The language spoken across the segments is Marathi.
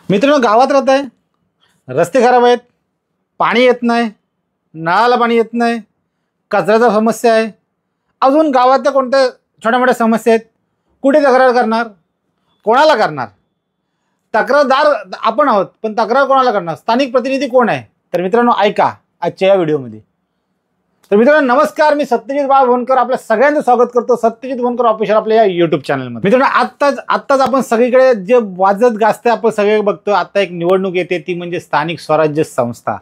मित्रांनो, गावात राहत आहे, रस्ते खराब आहेत, पाणी येत नाही, नळाला पाणी येत नाही, कचऱ्याचा समस्या आहे, अजून गावातल्या कोणत्या छोट्या मोठ्या समस्या आहेत, कुठे तक्रार करणार, कोणाला करणार? तक्रारदार आपण आहोत, पण तक्रार कोणाला करणार? स्थानिक प्रतिनिधी कोण आहे? तर मित्रांनो, ऐका आजच्या या व्हिडिओमध्ये. तर मित्रांनो नमस्कार, मी सत्यजित भोनकर आपल्या सगळ्यांचं स्वागत करतो सत्यजित भोनकर ऑफिशियल आपल्या या यूट्यूब चॅनलमध्ये. मित्रांनो, आत्ताच आपण सगळीकडे जे वाजत गाजते आपण सगळे बघतो. आता एक निवडणूक येते, ती म्हणजे स्थानिक स्वराज्य संस्था.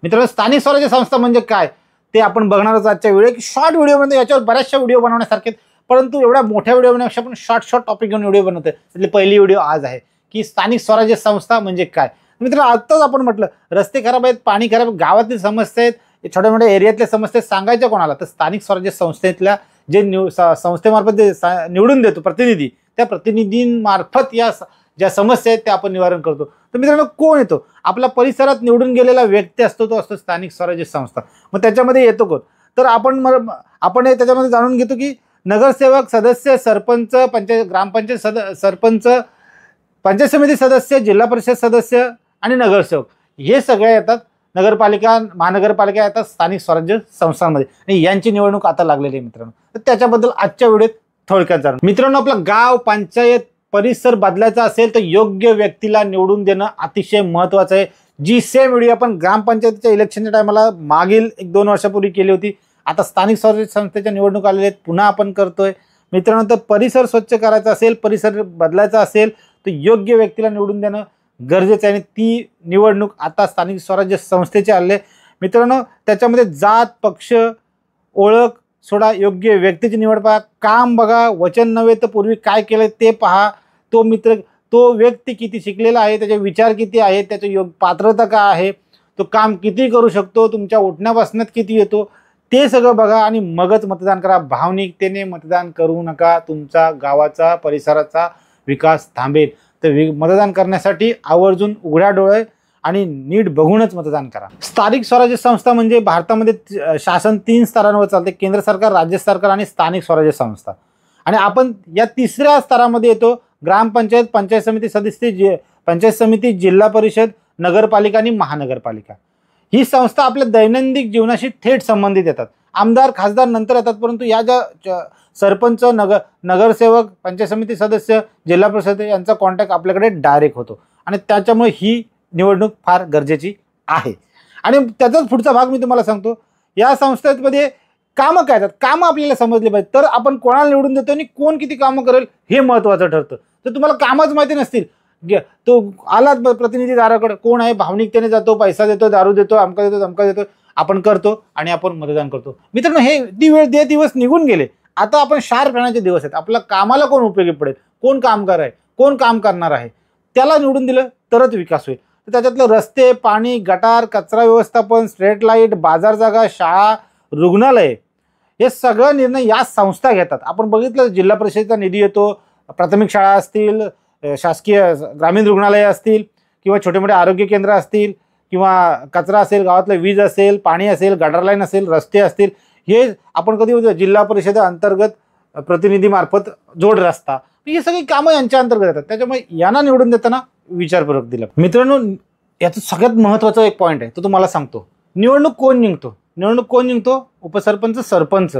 मित्रांनो, स्थानिक स्वराज्य संस्था म्हणजे काय ते आपण बघणारच आजच्या व्हिडिओ. की शॉर्ट व्हिडिओमध्ये याच्यावर बऱ्याचशा व्हिडिओ बनवण्यासारखे, परंतु एवढ्या मोठ्या व्हिडिओ बनवण्यापेक्षा आपण शॉर्ट टॉपिक घेऊन व्हिडिओ बनवतोय. त्यातली पहिली व्हिडिओ आज आहे की स्थानिक स्वराज्य संस्था म्हणजे काय. मित्रांनो, आत्ताच आपण म्हटलं रस्ते खराब आहेत, पाणी खराब, गावातील समस्या आहेत, छोट्या मोठ्या एरियातल्या समस्या सांगायच्या कोणाला? तर स्थानिक स्वराज्य संस्थेतल्या जे संस्थेमार्फत जे निवडून देतो प्रतिनिधी, त्या प्रतिनिधींमार्फत या ज्या समस्या आहेत त्या आपण निवारण करतो. तर मित्रांनो, कोण येतो? आपल्या परिसरात निवडून गेलेला व्यक्ती असतो, तो असतो स्थानिक स्वराज्य संस्था. मग त्याच्यामध्ये येतो कोण? तर आपण त्याच्यामध्ये जाणून घेतो की नगरसेवक, सदस्य, सरपंच, ग्रामपंचायत सरपंच, पंचायत समिती सदस्य, जिल्हा परिषद सदस्य आणि नगरसेवक हे सगळे येतात. नगरपालिका, महानगरपालिका येतात स्थानिक स्वराज्य संस्थांमध्ये, आणि यांची निवडणूक आता लागलेली आहे मित्रांनो. तर त्याच्याबद्दल आजच्या व्हिडिओत थोडक्यात जाणून. मित्रांनो, आपलं गाव, पंचायत, परिसर बदलायचा असेल तर योग्य व्यक्तीला निवडून देणं अतिशय महत्त्वाचं आहे. जी सेम व्हिडिओ आपण ग्रामपंचायतीच्या इलेक्शनच्या टायमाला मागील 1-2 वर्षापूर्वी केली होती. आता स्थानिक स्वराज्य संस्थेच्या निवडणूक आलेल्या आहेत, पुन्हा आपण करतोय. मित्रांनो, तर परिसर स्वच्छ करायचा असेल, परिसर बदलायचा असेल तर योग्य व्यक्तीला निवडून देणं गरजेचं आहे. आणि ती निवडणूक आता स्थानिक स्वराज्य संस्थेचे आले. मित्रांनो, त्याच्यामध्ये जात, पक्ष, ओळख सोडा, योग्य व्यक्तीची निवड पहा, काम बघा, वचन नव्हे तर पूर्वी काय केलं ते पहा. तो व्यक्ती किती शिकलेला आहे, त्याचे विचार किती आहेत, त्याची पात्रता काय आहे, तो काम किती करू शकतो, तुमच्या उठण्या बसण्यात किती येतो, ते सगळं बघा आणि मगच मतदान करा. भावनिकतेने मतदान करू नका. तुमचा गावाचा, परिसराचा विकास थांबेल. तर मतदान करण्यासाठी आवर्जून उघड्या डोळे आणि नीट बघूनच मतदान करा. स्थानिक स्वराज्य संस्था म्हणजे भारतामध्ये शासन 3 स्तरांवर चालते: केंद्र सरकार, राज्य सरकार आणि स्थानिक स्वराज्य संस्था. आणि आपण या 3ऱ्या स्तरामध्ये येतो: ग्रामपंचायत, पंचायत समिती सदस्य, पंचायत समिती, जिल्हा परिषद, नगरपालिका आणि महानगरपालिका. ही संस्था आपल्या दैनंदिन जीवनाशी थेट संबंधित येतात. आमदार, खासदार नंतर येतात, परंतु या ज्या सरपंच, नगरसेवक, पंचायत समिती सदस्य, जिल्हा परिषद यांचा कॉन्टॅक्ट आपल्याकडे डायरेक्ट होतो. आणि त्याच्यामुळे ही निवडणूक फार गरजेची आहे. आणि त्याचाच पुढचा भाग मी तुम्हाला सांगतो. या संस्थेमध्ये कामं काय आहेत, कामं आपल्याला समजली पाहिजे. तर आपण कोणाला निवडून देतो आणि कोण किती कामं करेल हे महत्त्वाचं ठरतं. तर तुम्हाला कामच माहिती नसतील, तो आला प्रतिनिधी दाराकडे, कोण आहे, भावनिकतेने जातो, पैसा देतो, दारू देतो, अमका देतो, धमका देतो, आपण करतो आणि आपण मतदान करतो. मित्रांनो, हे दिवस निघून गेले. आता आपण शार्प राहण्याचे दिवस आहेत. आपल्या कामाला कोण उपयोगी पडेल, कोण कामगार आहे, कोण काम करणार आहे, त्याला निवडून दिलं तरच विकास होईल. तर त्याच्यातलं रस्ते, पाणी, गटार, कचरा व्यवस्थापन, स्ट्रीट लाईट, बाजार जागा, शाळा, रुग्णालय हे सगळं निर्णय या संस्था घेतात. आपण बघितलं, जिल्हा परिषदेचा निधी येतो, प्राथमिक शाळा असतील, शासकीय ग्रामीण रुग्णालय असतील, किंवा छोटे मोठे आरोग्य केंद्र असतील, किंवा कचरा असेल, गावातलं वीज असेल, पाणी असेल, गटार लाईन असेल, रस्ते असतील, हे आपण कधी जिल्हा परिषद अंतर्गत प्रतिनिधीमार्फत जोड रस्ता, ही सगळी कामं यांच्या अंतर्गत येतात. त्याच्यामुळे यांना निवडून देताना विचारपूर्वक दिलं. मित्रांनो, याचं सगळ्यात महत्त्वाचा एक पॉईंट आहे, तो तुम्हाला सांगतो. निवडणूक कोण जिंकतो? उपसरपंच, सरपंच,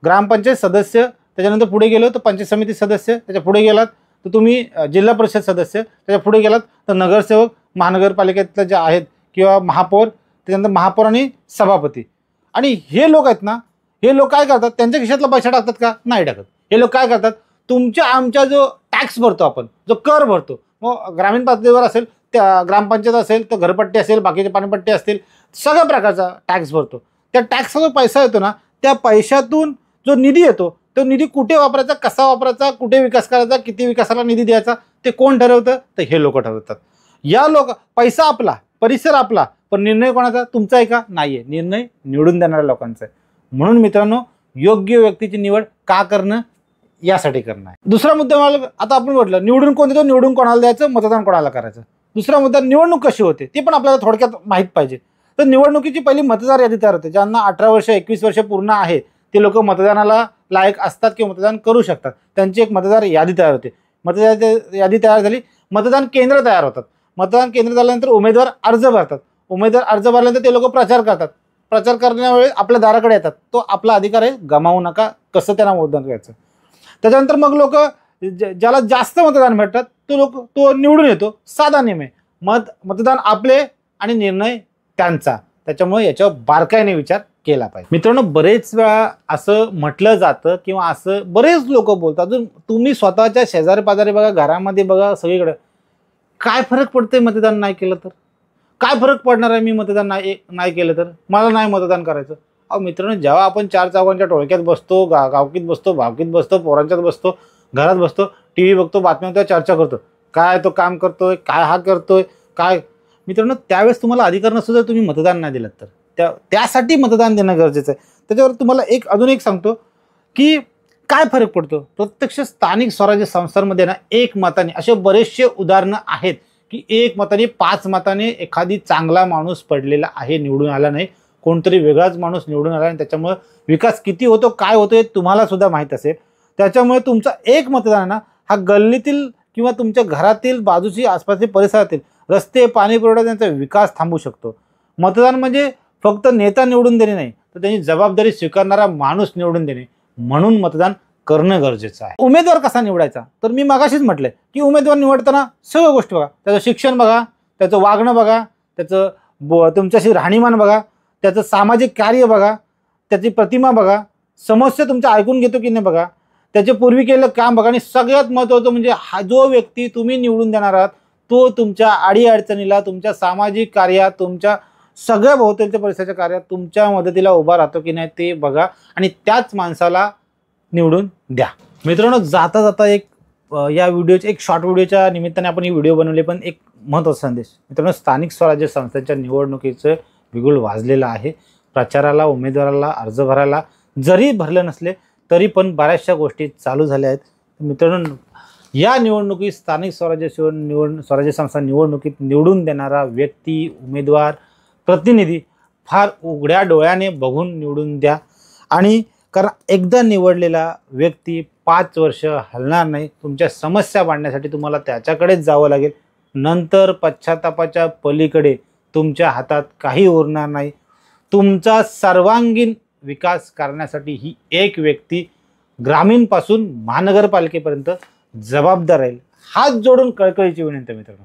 ग्रामपंचायत सदस्य, त्याच्यानंतर पुढे गेलो तर पंचायत समिती सदस्य, त्याच्या पुढे गेलात तर तुम्ही जिल्हा परिषद सदस्य, त्याच्या पुढे गेलात तर नगरसेवक, महानगरपालिकेतले जे आहेत, किंवा महापौर, त्याच्यानंतर महापौर आणि सभापती. आणि हे लोक आहेत ना, हे लोक काय करतात? त्यांच्या खिशातला पैसा टाकतात का? नाही टाकत. हे लोक काय करतात? आमचा जो टॅक्स भरतो आपण, जो कर भरतो, मग ग्रामीण पातळीवर असेल, त्या ग्रामपंचायत असेल तर घरपट्टी असेल, बाकीचे पाणीपट्टी असतील, सगळ्या प्रकारचा टॅक्स भरतो. त्या टॅक्सचा जो पैसा येतो ना, त्या पैशातून जो निधी येतो, तो निधी कुठे वापरायचा, कसा वापरायचा, कुठे विकास करायचा, किती विकासाला निधी द्यायचा, ते कोण ठरवतं? तर हे लोक ठरवतात. पैसा आपला, परिसर आपला, पण निर्णय कोणाचा? तुमचा आहे का? नाहीये. निर्णय निवडून देणाऱ्या लोकांचा आहे. म्हणून मित्रांनो, योग्य व्यक्तीची निवड का करणं, यासाठी करणं आहे. दुसरा मुद्दा मला, आता आपण म्हटलं निवडून कोण देतो, निवडून कोणाला द्यायचं, मतदान कोणाला करायचं. दुसरा मुद्दा, निवडणूक कशी होते ते पण आपल्याला थोडक्यात माहीत पाहिजे. तर निवडणुकीची पहिली मतदार यादी तयार होते. ज्यांना 18 वर्ष 21 वर्ष पूर्ण आहे ते लोक मतदानाला लायक असतात किंवा मतदान करू शकतात. त्यांची एक मतदार यादी तयार होते. मतदार यादी तयार झाली, मतदान केंद्र तयार होतात. मतदान केंद्रात आल्यानंतर उमेदवार अर्ज भरतात. उमेदवार अर्ज भरल्यानंतर ते लोक प्रचार करतात. प्रचार करण्यावेळी आपल्या दाराकडे येतात. तो आपला अधिकार आहे, गमावू नका. कसं त्यांना मतदान करायचं. त्याच्यानंतर मग लोक ज्याला जास्त मतदान भेटतात तो निवडून येतो. साधा नियम आहे. मतदान आपले आणि निर्णय त्यांचा. त्याच्यामुळे याच्यावर बारकाईने विचार केला पाहिजे. मित्रांनो, बरेच वेळा असं म्हटलं जातं किंवा असं बरेच लोक बोलतात. तुम्ही स्वतःच्या शेजारी पाजारी बघा, घरामध्ये बघा, सगळीकडे काय फरक पडतंय मतदान नाही केलं तर? काय फरक पडणार आहे मी मतदान नाही केलं तर? मला नाही मतदान करायचं. अहो मित्रांनो, जेव्हा आपण चार चौघांच्या टोळक्यात बसतो, गावकीत बसतो, भावकीत बसतो, पोरांच्यात बसतो, घरात बसतो, टीव्ही बघतो, बातम्या चर्चा करतो, काय तो काम करतोय, काय हा करतोय, काय. मित्रांनो, त्यावेळेस तुम्हाला अधिकार नसतो जर तुम्ही मतदान नाही दिलं तर. त्यासाठी मतदान देणं गरजेचं आहे. त्याच्यावर तुम्हाला अजून एक सांगतो की काय फरक पडतो. प्रत्यक्ष स्थानिक स्वराज्य संस्थांमध्ये ना, एक मताने असे बरेचसे उदाहरणं आहेत की एक मताने 5 मताने एखादी चांगला माणूस पडलेला आहे, निवडून आला नाही, कोणतरी वेगळाच माणूस निवडून आला आणि त्याच्यामुळे विकास किती होतो, काय होतो हे तुम्हाला सुद्धा माहीत असेल. त्याच्यामुळे तुमचा एक मतदान ना, हा गल्लीतील किंवा तुमच्या घरातील, बाजूची, आसपासच्या परिसरातील रस्ते, पाणी पुरवठा, त्यांचा विकास थांबू शकतो. मतदान म्हणजे फक्त नेता निवडून देणे नाही, तर त्यांची जबाबदारी स्वीकारणारा माणूस निवडून देणे. म्हणून मतदान करणं गरजेचं आहे. उमेदवार कसा निवडायचा, तर मी मागाशीच म्हटलंय की उमेदवार निवडताना सगळ्या गोष्टी बघा. त्याचं शिक्षण बघा, त्याचं वागणं बघा, त्याचं तुमच्याशी राहणीमान बघा, त्याचं सामाजिक कार्य बघा, त्याची प्रतिमा बघा, समस्या तुमच्या ऐकून घेतो की नाही बघा, त्याचे पूर्वी केलेलं काम बघा. आणि सगळ्यात महत्त्वाचं म्हणजे हा जो व्यक्ती तुम्ही निवडून देणार आहात तो तुमच्या अडीअडचणीला, तुमच्या सामाजिक कार्यात, तुमच्या सगळ्या भोवतालच्या परिसराच्या कार्यात तुमच्या मदतीला उभा राहतो की नाही ते बघा आणि त्याच माणसाला निवडून द्या. मित्रांनो, जाता जाता या व्हिडिओच्या शॉर्ट व्हिडिओच्या निमित्ताने आपण ही व्हिडिओ बनवले, पण एक महत्त्वाचा संदेश. मित्रांनो, स्थानिक स्वराज्य संस्थांच्या निवडणुकीचं बिगुल वाजलेलं आहे. प्रचाराला, उमेदवाराला अर्ज भरायला जरी भरले नसले तरी पण बऱ्याचशा गोष्टी चालू झाल्या आहेत. मित्रांनो, या निवडणुकीत स्थानिक स्वराज्य संस्था निवडणुकीत निवडून देणारा व्यक्ती, उमेदवार, प्रतिनिधी फार उघड्या डोळ्याने बघून निवडून द्या. आणि कारण एकदा निवडलेला व्यक्ती 5 वर्ष हलणार नाही. तुमच्या समस्या मांडण्यासाठी तुम्हाला त्याच्याकडेच जावं लागेल. नंतर पश्चातापाच्या पलीकडे तुमच्या हातात काही उरणार नाही. तुमचा सर्वांगीण विकास करण्यासाठी ही एक व्यक्ती ग्रामीणपासून महानगरपालिकेपर्यंत जबाबदार राहील. हात जोडून कळकळीची विनंती मित्रांनो.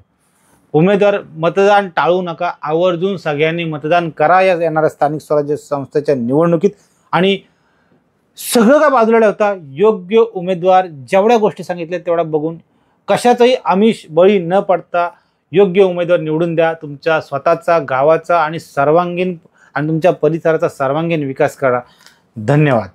उमेदवार मतदान टाळू नका. आवर्जून सगळ्यांनी मतदान करा या येणाऱ्या स्थानिक स्वराज्य संस्थेच्या निवडणुकीत. आणि सगळं का बाजूला ठेवता, योग्य उमेदवार, जेवढ्या गोष्टी सांगितल्या तेवढ्या बघून, कशाचाही आमिष बळी न पडता योग्य उमेदवार निवडून द्या. तुमच्या स्वतःचा, गावाचा आणि तुमच्या परिसराचा सर्वांगीण विकास करा. धन्यवाद.